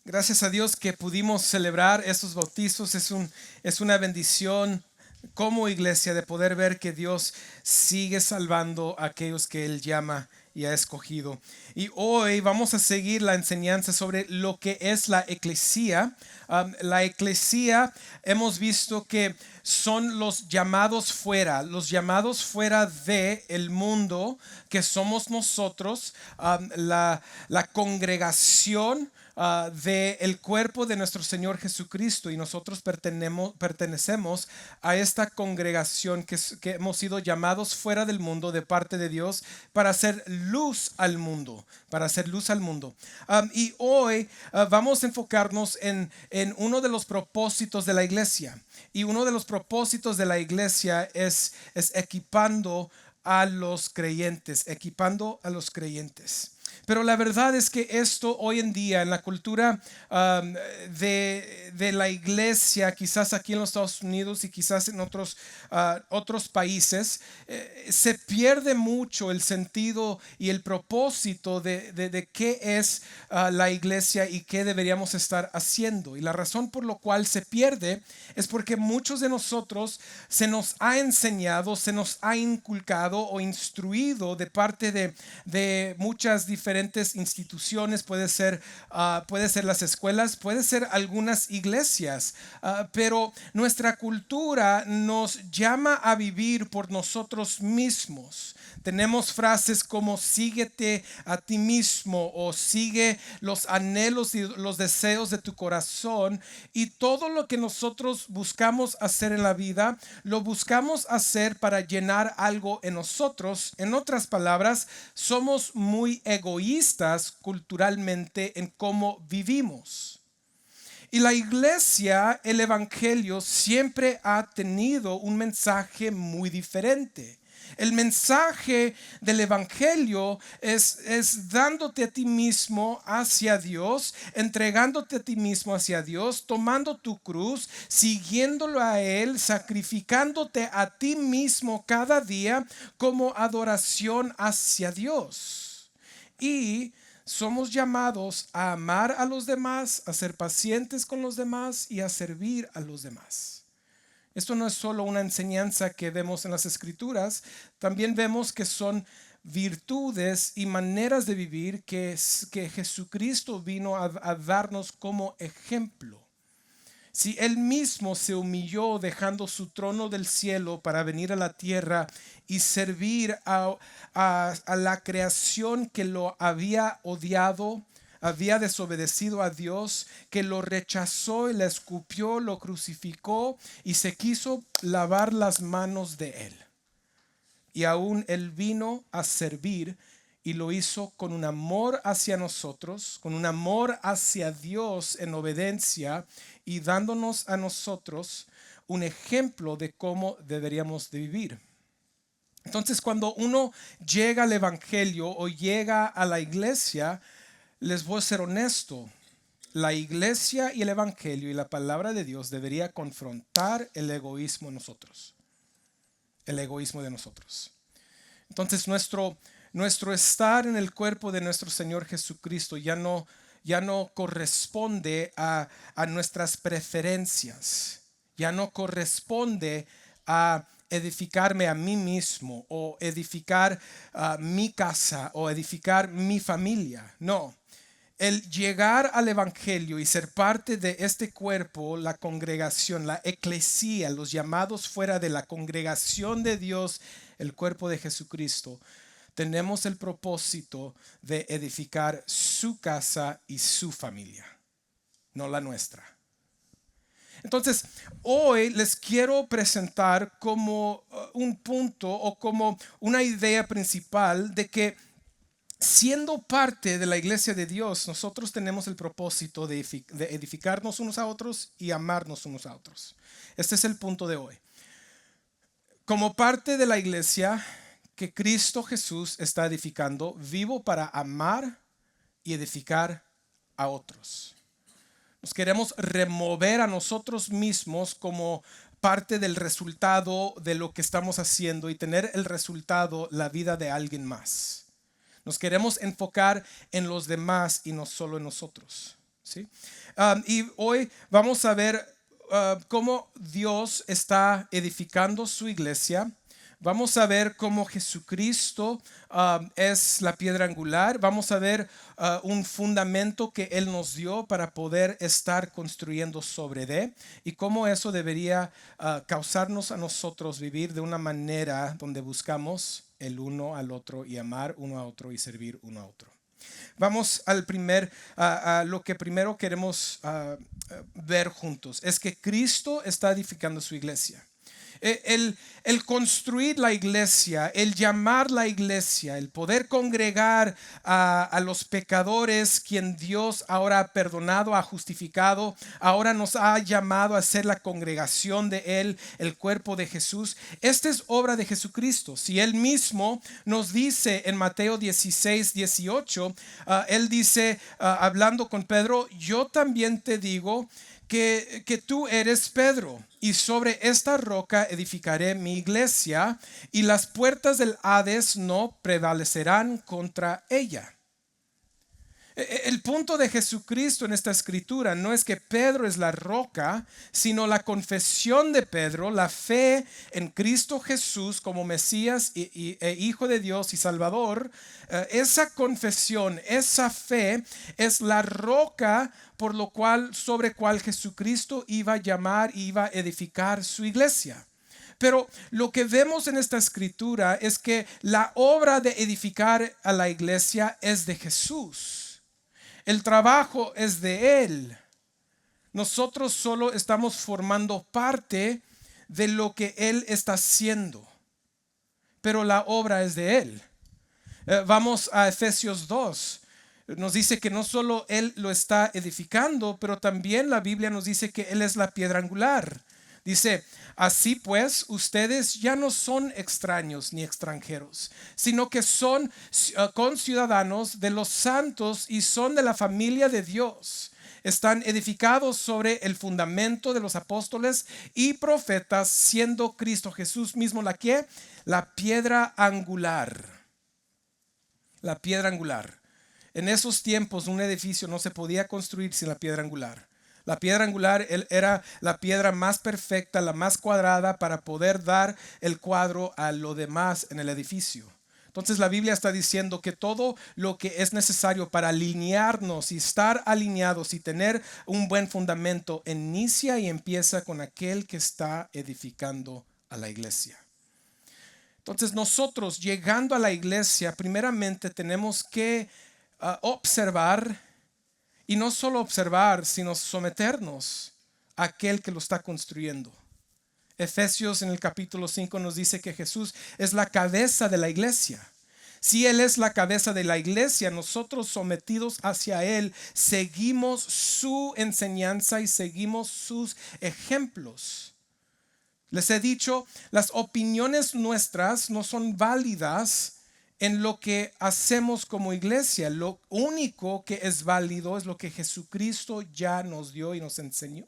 Gracias a Dios que pudimos celebrar estos bautizos. Es una bendición como iglesia de poder ver que Dios sigue salvando a aquellos que Él llama y ha escogido. Y hoy vamos a seguir la enseñanza sobre lo que es la eclesía. La eclesía hemos visto que son los llamados fuera de el mundo que somos nosotros, la congregación del cuerpo de nuestro Señor Jesucristo, y nosotros pertenecemos a esta congregación que hemos sido llamados fuera del mundo de parte de Dios para hacer luz al mundo, y hoy vamos a enfocarnos en uno de los propósitos de la iglesia, y uno de los propósitos de la iglesia es equipando a los creyentes. Pero la verdad es que esto hoy en día en la cultura de la iglesia, quizás aquí en los Estados Unidos y quizás en otros países, se pierde mucho el sentido y el propósito de qué es la iglesia y qué deberíamos estar haciendo. Y la razón por la cual se pierde es porque muchos de nosotros se nos ha enseñado, se nos ha inculcado o instruido de parte de muchas diferentes instituciones. Puede ser las escuelas, puede ser algunas iglesias, pero nuestra cultura nos llama a vivir por nosotros mismos. Tenemos frases como síguete a ti mismo o sigue los anhelos y los deseos de tu corazón, y todo lo que nosotros buscamos hacer en la vida lo buscamos hacer para llenar algo en nosotros. En otras palabras, somos muy egoístas culturalmente en cómo vivimos. Y la iglesia, el evangelio, siempre ha tenido un mensaje muy diferente. El mensaje del evangelio es dándote a ti mismo hacia Dios, entregándote a ti mismo hacia Dios, tomando tu cruz, siguiéndolo a Él, sacrificándote a ti mismo cada día como adoración hacia Dios. Y somos llamados a amar a los demás, a ser pacientes con los demás y a servir a los demás. Esto no es solo una enseñanza que vemos en las escrituras, también vemos que virtudes y maneras de vivir que Jesucristo vino a darnos como ejemplo. Si Él mismo se humilló dejando su trono del cielo para venir a la tierra y servir a la creación que lo había odiado, había desobedecido a Dios, que lo rechazó y le escupió, lo crucificó y se quiso lavar las manos de Él. Y aún Él vino a servir, y lo hizo con un amor hacia nosotros, con un amor hacia Dios en obediencia, y dándonos a nosotros un ejemplo de cómo deberíamos de vivir. Entonces, cuando uno llega al evangelio o llega a la iglesia, les voy a ser honesto, la iglesia y el evangelio y la palabra de Dios debería confrontar el egoísmo en nosotros, el egoísmo de nosotros. Entonces nuestro estar en el cuerpo de nuestro Señor Jesucristo ya no corresponde a nuestras preferencias, ya no corresponde a edificarme a mí mismo o edificar mi casa o edificar mi familia. No. El llegar al evangelio y ser parte de este cuerpo, la congregación, la eclesía, los llamados fuera de la congregación de Dios, el cuerpo de Jesucristo, tenemos el propósito de edificar su casa y su familia, no la nuestra. Entonces, hoy les quiero presentar como un punto o como una idea principal de que siendo parte de la iglesia de Dios, nosotros tenemos el propósito de edificarnos unos a otros y amarnos unos a otros. Este es el punto de hoy. Como parte de la iglesia que Cristo Jesús está edificando, vivo para amar y edificar a otros. Nos queremos remover a nosotros mismos como parte del resultado de lo que estamos haciendo y tener el resultado, la vida de alguien más. Nos queremos enfocar en los demás y no solo en nosotros. ¿sí? Y hoy vamos a ver cómo Dios está edificando su iglesia. Vamos a ver cómo Jesucristo es la piedra angular. Vamos a ver un fundamento que Él nos dio para poder estar construyendo sobre él y cómo eso debería causarnos a nosotros vivir de una manera donde buscamos el uno al otro y amar uno a otro y servir uno a otro. Vamos a lo que primero queremos ver juntos. Es que Cristo está edificando su iglesia. El construir la iglesia, el llamar la iglesia, el poder congregar a los pecadores, quien Dios ahora ha perdonado, ha justificado, ahora nos ha llamado a ser la congregación de Él, el cuerpo de Jesús. Esta es obra de Jesucristo. Si Él mismo nos dice en Mateo 16, 18, Él dice, hablando con Pedro, yo también te digo que tú eres Pedro, y sobre esta roca edificaré mi iglesia, y las puertas del Hades no prevalecerán contra ella. El punto de Jesucristo en esta escritura no es que Pedro es la roca, sino la confesión de Pedro, la fe en Cristo Jesús como Mesías e Hijo de Dios y Salvador. Esa confesión, esa fe es la roca por lo cual, sobre cual Jesucristo iba a llamar, iba a edificar su iglesia. Pero lo que vemos en esta escritura es que la obra de edificar a la iglesia es de Jesús. El trabajo es de Él. Nosotros solo estamos formando parte de lo que Él está haciendo. Pero la obra es de Él. Vamos a Efesios 2. Nos dice que no solo Él lo está edificando, pero también la Biblia nos dice que Él es la piedra angular. Dice, así pues, ustedes ya no son extraños ni extranjeros, sino que son conciudadanos de los santos y son de la familia de Dios. Están edificados sobre el fundamento de los apóstoles y profetas, siendo Cristo Jesús mismo la piedra angular. La piedra angular. En esos tiempos un edificio no se podía construir sin la piedra angular. La piedra angular era la piedra más perfecta, la más cuadrada para poder dar el cuadro a lo demás en el edificio. Entonces la Biblia está diciendo que todo lo que es necesario para alinearnos y estar alineados y tener un buen fundamento inicia y empieza con aquel que está edificando a la iglesia. Entonces nosotros llegando a la iglesia primeramente tenemos que observar. Y no solo observar, sino someternos a aquel que lo está construyendo. Efesios en el capítulo 5 nos dice que Jesús es la cabeza de la iglesia. Si Él es la cabeza de la iglesia, nosotros sometidos hacia Él, seguimos su enseñanza y seguimos sus ejemplos. Les he dicho, las opiniones nuestras no son válidas en lo que hacemos como iglesia. Lo único que es válido es lo que Jesucristo ya nos dio y nos enseñó.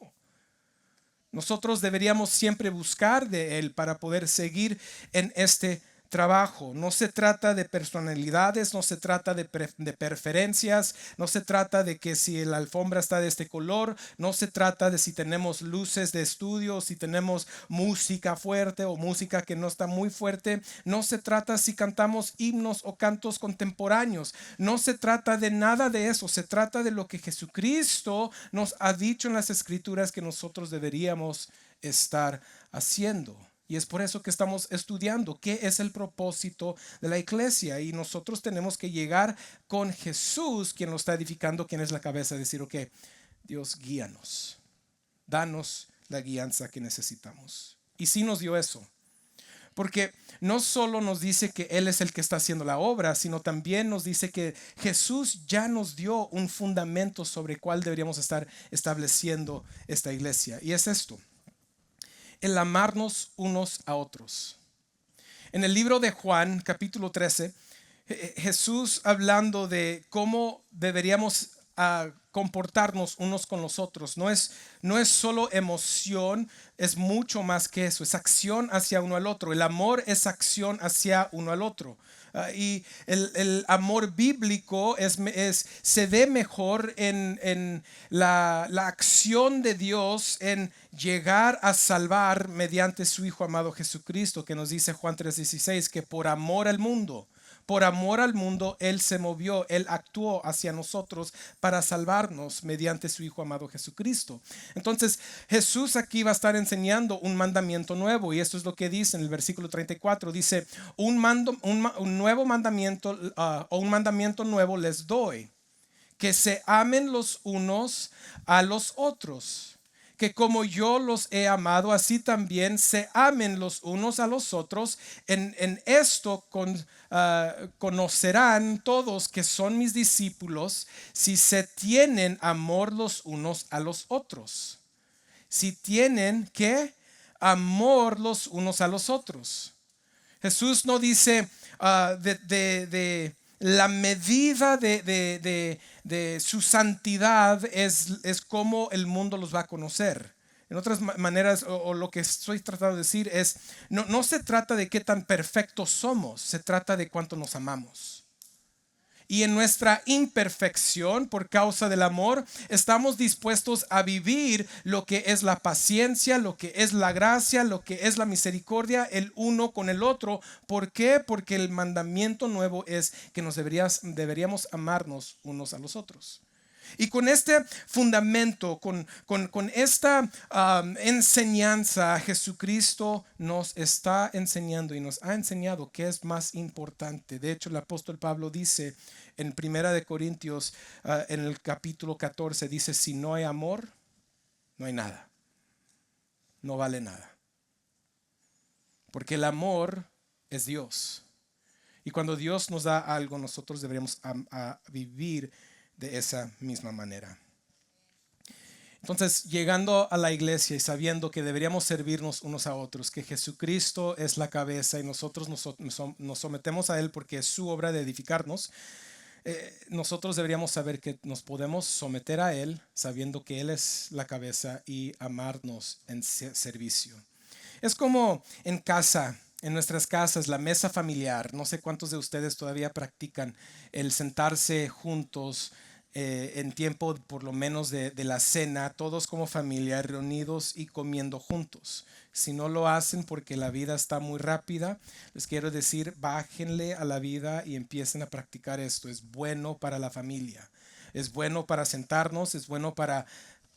Nosotros deberíamos siempre buscar de Él para poder seguir en este trabajo. No se trata de personalidades, no se trata de preferencias, no se trata de que si la alfombra está de este color, no se trata de si tenemos luces de estudio, si tenemos música fuerte o música que no está muy fuerte, no se trata si cantamos himnos o cantos contemporáneos, no se trata de nada de eso, se trata de lo que Jesucristo nos ha dicho en las Escrituras que nosotros deberíamos estar haciendo. Y es por eso que estamos estudiando qué es el propósito de la iglesia. Y nosotros tenemos que llegar con Jesús, quien lo está edificando, quien es la cabeza, decir, ok, Dios, guíanos. Danos la guianza que necesitamos. Y sí nos dio eso. Porque no solo nos dice que Él es el que está haciendo la obra, sino también nos dice que Jesús ya nos dio un fundamento sobre el cual deberíamos estar estableciendo esta iglesia. Y es esto. El amarnos unos a otros. En el libro de Juan, capítulo 13, Jesús hablando de cómo deberíamos comportarnos unos con los otros. No es solo emoción, es mucho más que eso. Es acción hacia uno al otro. El amor es acción hacia uno al otro. Y el amor bíblico se ve mejor en la acción de Dios en llegar a salvar mediante su Hijo amado Jesucristo, que nos dice Juan 3:16, que por amor al mundo, Él se movió, Él actuó hacia nosotros para salvarnos mediante su Hijo amado Jesucristo. Entonces, Jesús aquí va a estar enseñando un mandamiento nuevo, y esto es lo que dice en el versículo 34. Dice, un nuevo mandamiento, o un mandamiento nuevo les doy, que se amen los unos a los otros, que como yo los he amado, así también se amen los unos a los otros. En esto conocerán todos que son mis discípulos, si se tienen amor los unos a los otros. Si tienen, ¿qué? Amor los unos a los otros. Jesús no dice de la medida de su santidad es como el mundo los va a conocer. En otras maneras, o lo que estoy tratando de decir es, no se trata de qué tan perfectos somos, se trata de cuánto nos amamos. Y en nuestra imperfección, por causa del amor, estamos dispuestos a vivir lo que es la paciencia, lo que es la gracia, lo que es la misericordia, el uno con el otro. ¿Por qué? Porque el mandamiento nuevo es que deberíamos amarnos unos a los otros. Y con este fundamento, con esta enseñanza, Jesucristo nos está enseñando y nos ha enseñado qué es más importante. De hecho, el apóstol Pablo dice en Primera de Corintios, en el capítulo 14, dice, si no hay amor, no hay nada. No vale nada. Porque el amor es Dios. Y cuando Dios nos da algo, nosotros deberíamos vivir de esa misma manera. Entonces, llegando a la iglesia y sabiendo que deberíamos servirnos unos a otros, que Jesucristo es la cabeza y nosotros nos sometemos a Él porque es su obra de edificarnos, nosotros deberíamos saber que nos podemos someter a Él sabiendo que Él es la cabeza y amarnos en servicio. Es como en casa. En nuestras casas, la mesa familiar, no sé cuántos de ustedes todavía practican el sentarse juntos en tiempo por lo menos de la cena, todos como familia reunidos y comiendo juntos. Si no lo hacen porque la vida está muy rápida, les quiero decir, bájenle a la vida y empiecen a practicar esto. Es bueno para la familia, es bueno para sentarnos, es bueno para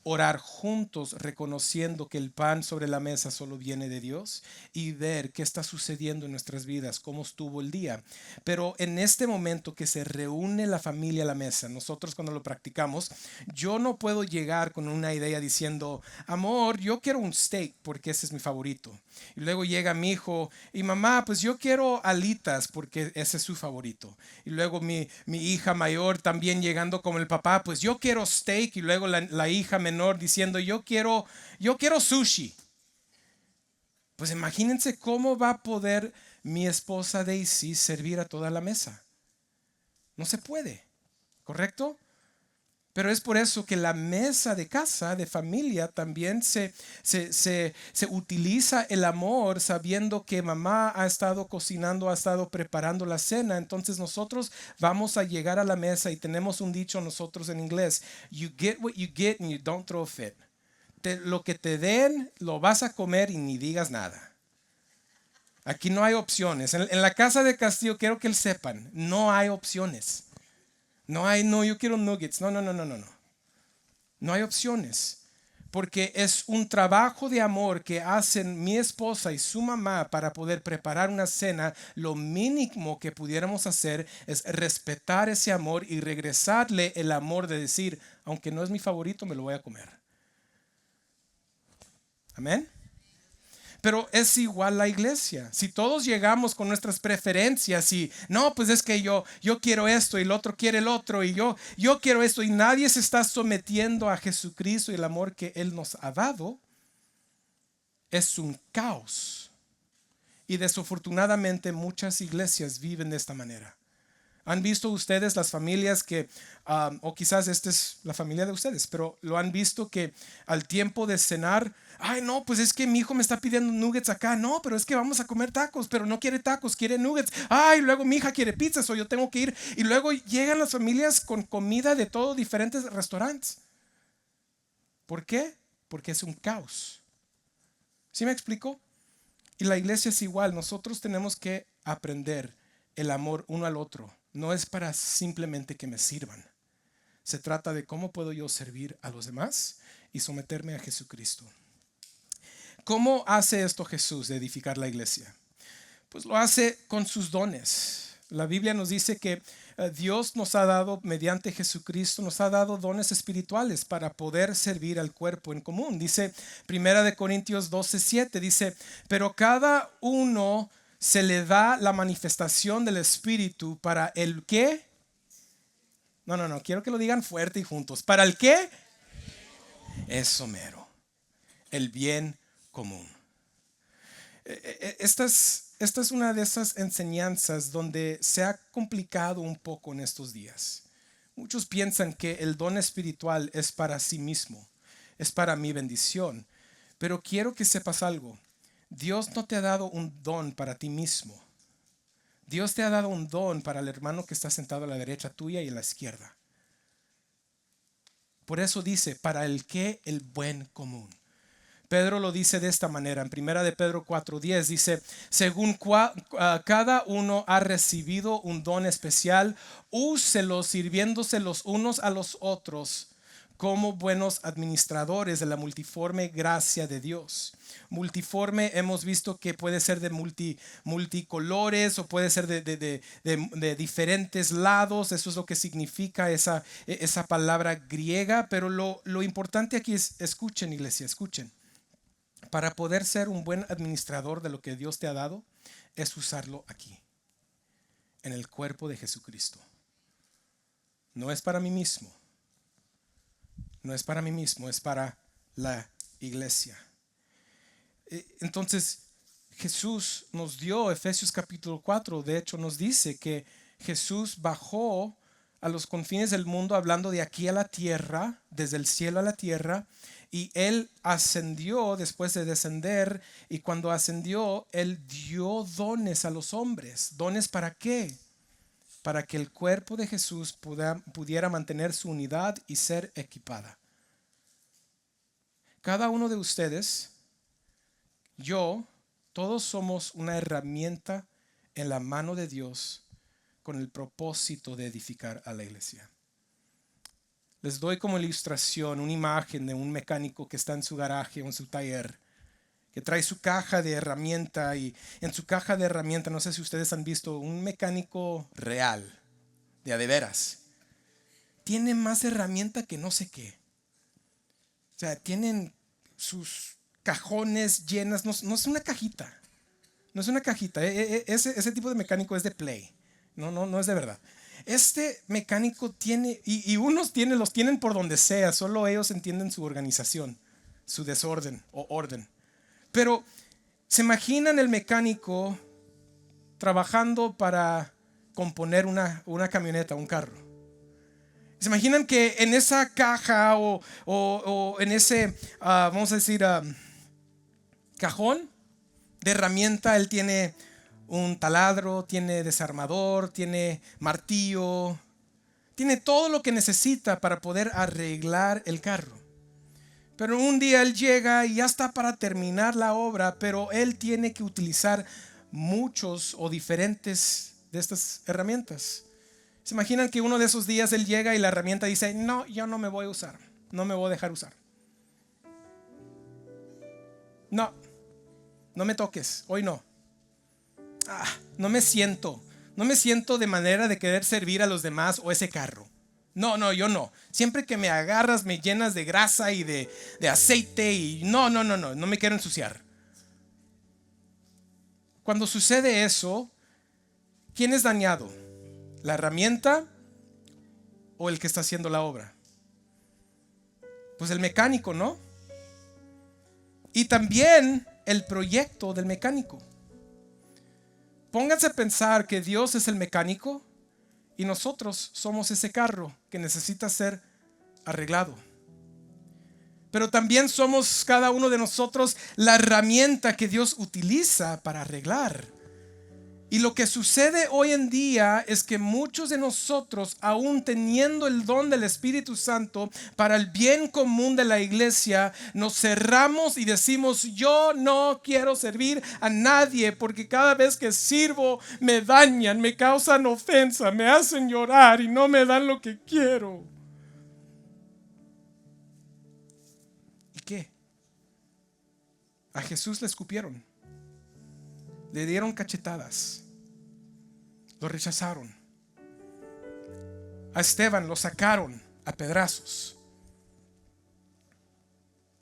orar juntos, reconociendo que el pan sobre la mesa solo viene de Dios, y ver qué está sucediendo en nuestras vidas, cómo estuvo el día. Pero en este momento que se reúne la familia a la mesa, nosotros cuando lo practicamos, yo no puedo llegar con una idea diciendo, amor, yo quiero un steak porque ese es mi favorito. Y luego llega mi hijo y mamá, pues yo quiero alitas porque ese es su favorito. Y luego mi hija mayor también llegando como el papá, pues yo quiero steak. Y luego la hija menor diciendo, yo quiero sushi. Pues imagínense cómo va a poder mi esposa Daisy servir a toda la mesa. No se puede, ¿correcto? Pero es por eso que la mesa de casa, de familia, también se utiliza el amor sabiendo que mamá ha estado cocinando, ha estado preparando la cena. Entonces nosotros vamos a llegar a la mesa y tenemos un dicho nosotros en inglés: you get what you get and you don't throw a fit. Lo que te den lo vas a comer y ni digas nada. Aquí no hay opciones. En la casa de Castillo quiero que sepan, no hay opciones. No, yo quiero nuggets. No. No hay opciones. Porque es un trabajo de amor que hacen mi esposa y su mamá para poder preparar una cena. Lo mínimo que pudiéramos hacer es respetar ese amor y regresarle el amor de decir, aunque no es mi favorito, me lo voy a comer. Amén. Pero es igual la iglesia. Si todos llegamos con nuestras preferencias y no, pues es que yo quiero esto y el otro quiere el otro y yo quiero esto, y nadie se está sometiendo a Jesucristo y el amor que Él nos ha dado, es un caos. Y desafortunadamente muchas iglesias viven de esta manera. ¿Han visto ustedes las familias que, o quizás esta es la familia de ustedes, pero lo han visto que al tiempo de cenar, ay no, pues es que mi hijo me está pidiendo nuggets acá, no, pero es que vamos a comer tacos, pero no quiere tacos, quiere nuggets, ay, luego mi hija quiere pizzas o yo tengo que ir, y luego llegan las familias con comida de todos diferentes restaurantes. ¿Por qué? Porque es un caos. ¿Sí me explico? Y la iglesia es igual, nosotros tenemos que aprender el amor uno al otro. No es para simplemente que me sirvan. Se trata de cómo puedo yo servir a los demás y someterme a Jesucristo. ¿Cómo hace esto Jesús de edificar la iglesia? Pues lo hace con sus dones. La Biblia nos dice que Dios nos ha dado, mediante Jesucristo, nos ha dado dones espirituales para poder servir al cuerpo en común. Dice 1 Corintios 12:7, dice, pero cada uno se le da la manifestación del Espíritu para el qué. No, quiero que lo digan fuerte y juntos. ¿Para el qué? Eso mero, el bien común. Esta es una de esas enseñanzas donde se ha complicado un poco en estos días. Muchos piensan que el don espiritual es para sí mismo, es para mi bendición. Pero quiero que sepas algo. Dios no te ha dado un don para ti mismo. Dios te ha dado un don para el hermano que está sentado a la derecha tuya y a la izquierda. Por eso dice, para el que el buen común. Pedro lo dice de esta manera, en 1 de Pedro 4:10 dice, según cada uno ha recibido un don especial, úselo sirviéndose los unos a los otros como buenos administradores de la multiforme gracia de Dios. Multiforme hemos visto que puede ser de multicolores o puede ser de diferentes lados. Eso es lo que significa esa palabra griega. Pero lo importante aquí es, escuchen iglesia, escuchen. Para poder ser un buen administrador de lo que Dios te ha dado, es usarlo aquí, en el cuerpo de Jesucristo. No es para mí mismo. No es para mí mismo, es para la iglesia. Entonces, Jesús nos dio, Efesios capítulo 4, de hecho nos dice que Jesús bajó a los confines del mundo hablando de aquí a la tierra, desde el cielo a la tierra, y Él ascendió después de descender, y cuando ascendió, Él dio dones a los hombres. ¿Dones para qué? Para que el cuerpo de Jesús pudiera mantener su unidad y ser equipada. Cada uno de ustedes, yo, todos somos una herramienta en la mano de Dios con el propósito de edificar a la iglesia. Les doy como ilustración una imagen de un mecánico que está en su garaje o en su taller, que trae su caja de herramienta, y en su caja de herramienta, no sé si ustedes han visto un mecánico real, de a de veras, tiene más herramienta que no sé qué. O sea, tienen sus cajones llenas, no es una cajita, no es una cajita, ese tipo de mecánico es de play, no es de verdad. Este mecánico tiene, y unos los tienen por donde sea, solo ellos entienden su organización, su desorden o orden. Pero se imaginan el mecánico trabajando para componer una camioneta, un carro. Se imaginan que en esa caja o en ese, vamos a decir, cajón de herramienta, él tiene un taladro, tiene desarmador, tiene martillo, tiene todo lo que necesita para poder arreglar el carro. Pero un día él llega y ya está para terminar la obra, pero él tiene que utilizar muchos o diferentes de estas herramientas. ¿Se imaginan que uno de esos días él llega y la herramienta dice, no, yo no me voy a usar, no me voy a dejar usar? No me toques, hoy no. No me siento de manera de querer servir a los demás o ese carro. No, yo no. Siempre que me agarras me llenas de grasa y de aceite y no me quiero ensuciar. Cuando sucede eso, ¿quién es dañado? ¿La herramienta o el que está haciendo la obra? Pues el mecánico, ¿no? Y también el proyecto del mecánico. Pónganse a pensar que Dios es el mecánico Y nosotros somos ese carro que necesita ser arreglado. Pero también somos cada uno de nosotros la herramienta que Dios utiliza para arreglar. Y lo que sucede hoy en día es que muchos de nosotros, aún teniendo el don del Espíritu Santo para el bien común de la iglesia, nos cerramos y decimos: yo no quiero servir a nadie porque cada vez que sirvo me dañan, me causan ofensa, me hacen llorar y no me dan lo que quiero. ¿Y qué? A Jesús le escupieron, le dieron cachetadas, lo rechazaron. A Esteban lo sacaron a pedrazos.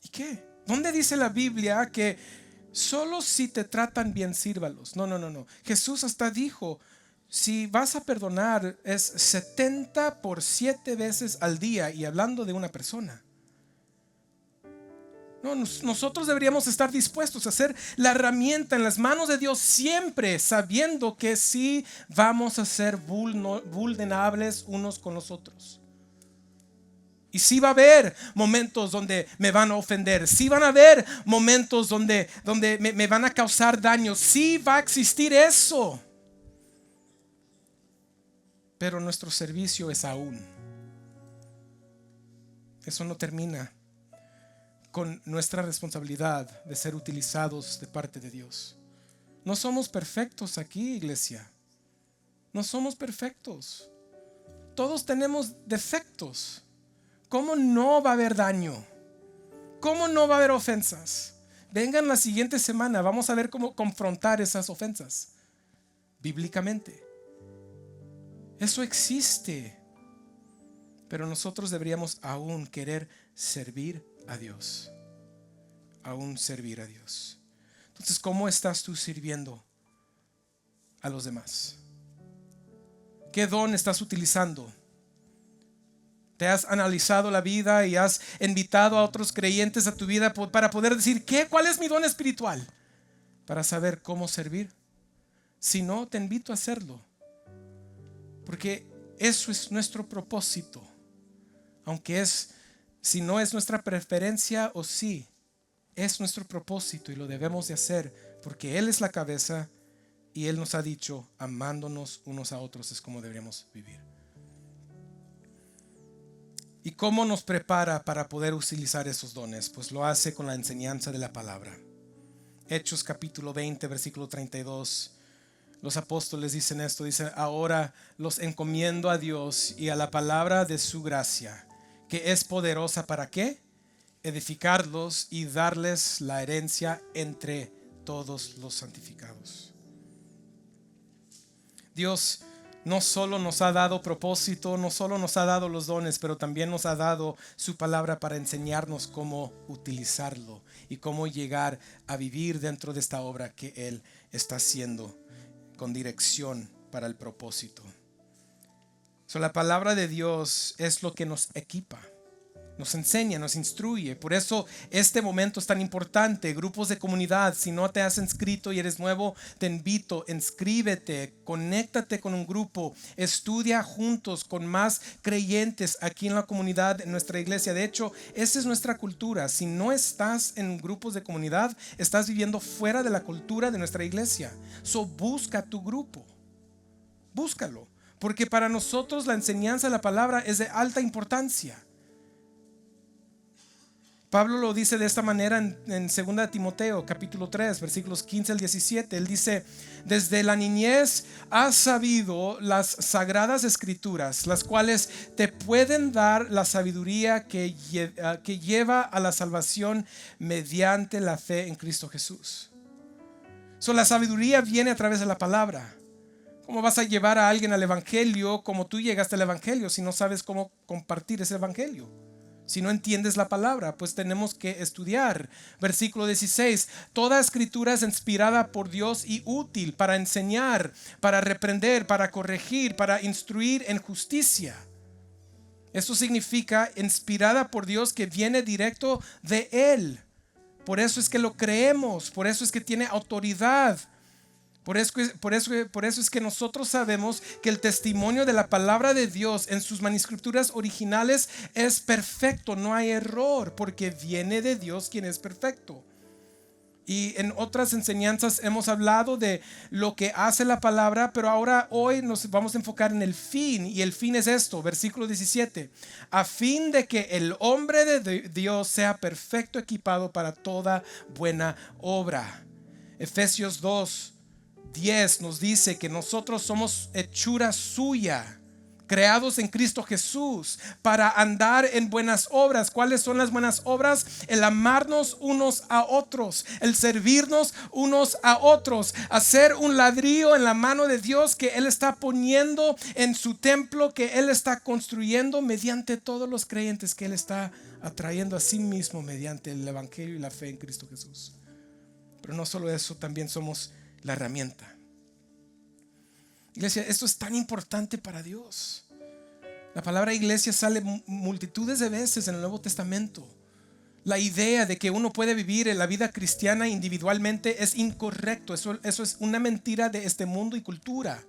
¿Y qué? ¿Dónde dice la Biblia que solo si te tratan bien sírvalos? No. Jesús hasta dijo: si vas a perdonar es 70 por 7 veces al día, y hablando de una persona. No, nosotros deberíamos estar dispuestos a ser la herramienta en las manos de Dios siempre, sabiendo que sí vamos a ser vulnerables unos con los otros. Y sí va a haber momentos donde me van a ofender, sí van a haber momentos donde me van a causar daño, sí va a existir eso. Pero nuestro servicio es aún. Eso no termina con nuestra responsabilidad de ser utilizados de parte de Dios. No somos perfectos aquí, iglesia. No somos perfectos. Todos tenemos defectos. ¿Cómo no va a haber daño? ¿Cómo no va a haber ofensas? Vengan la siguiente semana, vamos a ver cómo confrontar esas ofensas bíblicamente. Eso existe. Pero nosotros deberíamos aún querer servir a Dios. Aún servir a Dios. Entonces, ¿cómo estás tú sirviendo a los demás? ¿Qué don estás utilizando? ¿Te has analizado la vida y has invitado a otros creyentes a tu vida para poder decir: ¿cuál es mi don espiritual? Para saber cómo servir. Si no, te invito a hacerlo. Porque eso es nuestro propósito. Aunque si no es nuestra preferencia, o sí, es nuestro propósito, y lo debemos de hacer porque Él es la cabeza y Él nos ha dicho: amándonos unos a otros es como deberíamos vivir. ¿Y cómo nos prepara para poder utilizar esos dones? Pues lo hace con la enseñanza de la palabra. Hechos capítulo 20 versículo 32. Los apóstoles dicen esto, dicen: ahora los encomiendo a Dios y a la palabra de su gracia, que es poderosa para ¿qué? Edificarlos y darles la herencia entre todos los santificados. Dios no solo nos ha dado propósito, no solo nos ha dado los dones, pero también nos ha dado su palabra para enseñarnos cómo utilizarlo y cómo llegar a vivir dentro de esta obra que Él está haciendo con dirección para el propósito. La palabra de Dios es lo que nos equipa, nos enseña, nos instruye. Por eso este momento es tan importante. Grupos de comunidad, si no te has inscrito y eres nuevo, te invito: inscríbete, conéctate con un grupo, estudia juntos con más creyentes aquí en la comunidad, en nuestra iglesia. De hecho, esa es nuestra cultura. Si no estás en grupos de comunidad, estás viviendo fuera de la cultura de nuestra iglesia. Busca tu grupo, búscalo, porque para nosotros la enseñanza de la palabra es de alta importancia. Pablo lo dice de esta manera en 2 Timoteo capítulo 3 versículos 15 al 17. Él dice: desde la niñez has sabido las sagradas escrituras, las cuales te pueden dar la sabiduría que lleva a la salvación mediante la fe en Cristo Jesús. La sabiduría viene a través de la palabra. ¿Cómo vas a llevar a alguien al evangelio como tú llegaste al evangelio si no sabes cómo compartir ese evangelio? Si no entiendes la palabra, pues tenemos que estudiar. Versículo 16: toda escritura es inspirada por Dios y útil para enseñar, para reprender, para corregir, para instruir en justicia. Eso significa inspirada por Dios, que viene directo de Él. Por eso es que lo creemos, por eso es que tiene autoridad. Por eso es que nosotros sabemos que el testimonio de la palabra de Dios en sus manuscrituras originales es perfecto, no hay error, porque viene de Dios quien es perfecto. Y en otras enseñanzas hemos hablado de lo que hace la palabra, pero hoy nos vamos a enfocar en el fin, y el fin es esto, versículo 17, a fin de que el hombre de Dios sea perfecto, equipado para toda buena obra. Efesios 2:10 nos dice que nosotros somos hechura suya, creados en Cristo Jesús para andar en buenas obras. ¿Cuáles son las buenas obras? El amarnos unos a otros, el servirnos unos a otros, hacer un ladrillo en la mano de Dios que Él está poniendo en su templo, que Él está construyendo mediante todos los creyentes que Él está atrayendo a sí mismo mediante el evangelio y la fe en Cristo Jesús. Pero no solo eso, también somos la herramienta. Iglesia, esto es tan importante para Dios. La palabra iglesia sale multitudes de veces en el Nuevo Testamento. La idea de que uno puede vivir en la vida cristiana individualmente es incorrecto. Eso es una mentira de este mundo y cultura.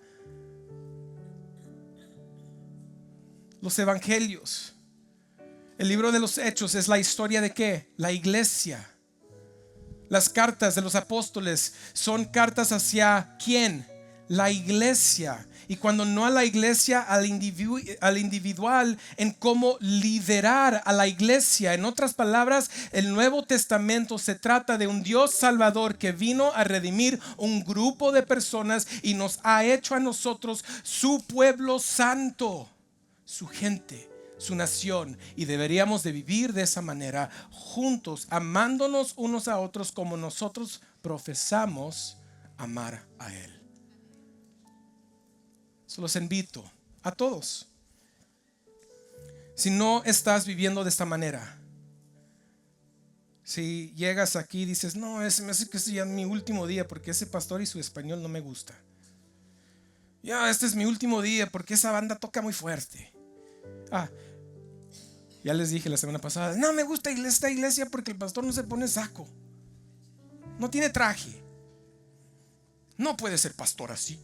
Los evangelios, el libro de los Hechos, es la historia de ¿qué? La iglesia. Las cartas de los apóstoles son cartas hacia ¿quién? La iglesia. Y cuando no a la iglesia, al individual, en cómo liderar a la iglesia. En otras palabras, el Nuevo Testamento se trata de un Dios salvador que vino a redimir un grupo de personas y nos ha hecho a nosotros su pueblo santo, su gente, su nación, y deberíamos de vivir de esa manera juntos, amándonos unos a otros como nosotros profesamos amar a Él. So los invito a todos. Si no estás viviendo de esta manera, si llegas aquí y dices, no, me hace que este ya es mi último día porque ese pastor y su español no me gusta. Ya, este es mi último día porque esa banda toca muy fuerte. Ya les dije la semana pasada, no me gusta esta iglesia porque el pastor no se pone saco, no tiene traje, no puede ser pastor así.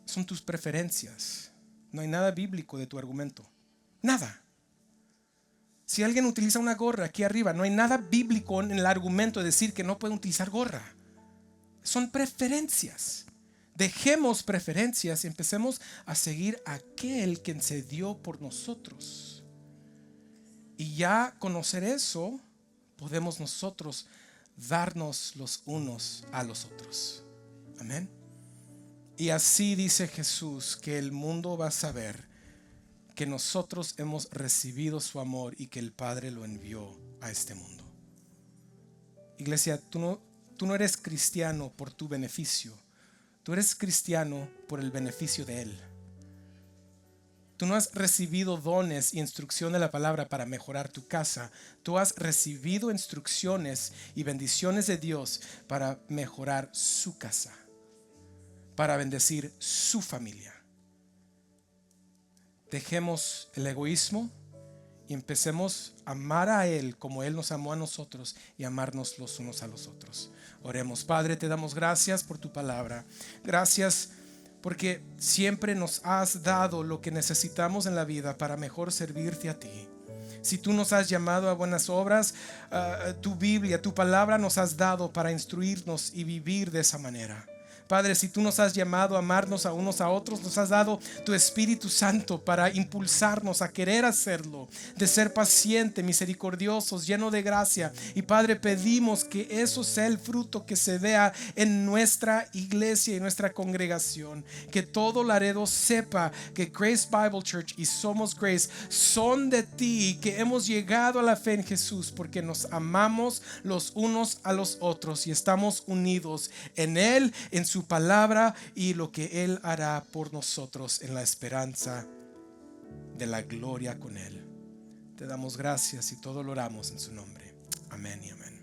Son tus preferencias. No hay nada bíblico de tu argumento. Nada. Si alguien utiliza una gorra aquí arriba, no hay nada bíblico en el argumento de decir que no pueden utilizar gorra. Son preferencias. Dejemos preferencias y empecemos a seguir a aquel que se dio por nosotros. Y ya conocer eso, podemos nosotros darnos los unos a los otros. Amén. Y así dice Jesús que el mundo va a saber que nosotros hemos recibido su amor y que el Padre lo envió a este mundo. Iglesia, tú no eres cristiano por tu beneficio. Tú eres cristiano por el beneficio de Él. Tú no has recibido dones y instrucción de la palabra para mejorar tu casa. Tú has recibido instrucciones y bendiciones de Dios para mejorar su casa, para bendecir su familia. Dejemos el egoísmo y empecemos a amar a Él como Él nos amó a nosotros y amarnos los unos a los otros. Oremos. Padre, te damos gracias por tu palabra. Gracias porque siempre nos has dado lo que necesitamos en la vida para mejor servirte a ti. Si tú nos has llamado a buenas obras, tu Biblia, tu palabra nos has dado para instruirnos y vivir de esa manera. Padre, si tú nos has llamado a amarnos a unos a otros, nos has dado tu Espíritu Santo para impulsarnos a querer hacerlo, de ser paciente, misericordiosos, lleno de gracia. Y Padre, pedimos que eso sea el fruto que se vea en nuestra iglesia y nuestra congregación. Que todo Laredo sepa que Grace Bible Church y Somos Grace son de ti y que hemos llegado a la fe en Jesús porque nos amamos los unos a los otros y estamos unidos en Él, en su palabra y lo que Él hará por nosotros en la esperanza de la gloria con Él. Te damos gracias y todo lo oramos en su nombre. Amén y amén.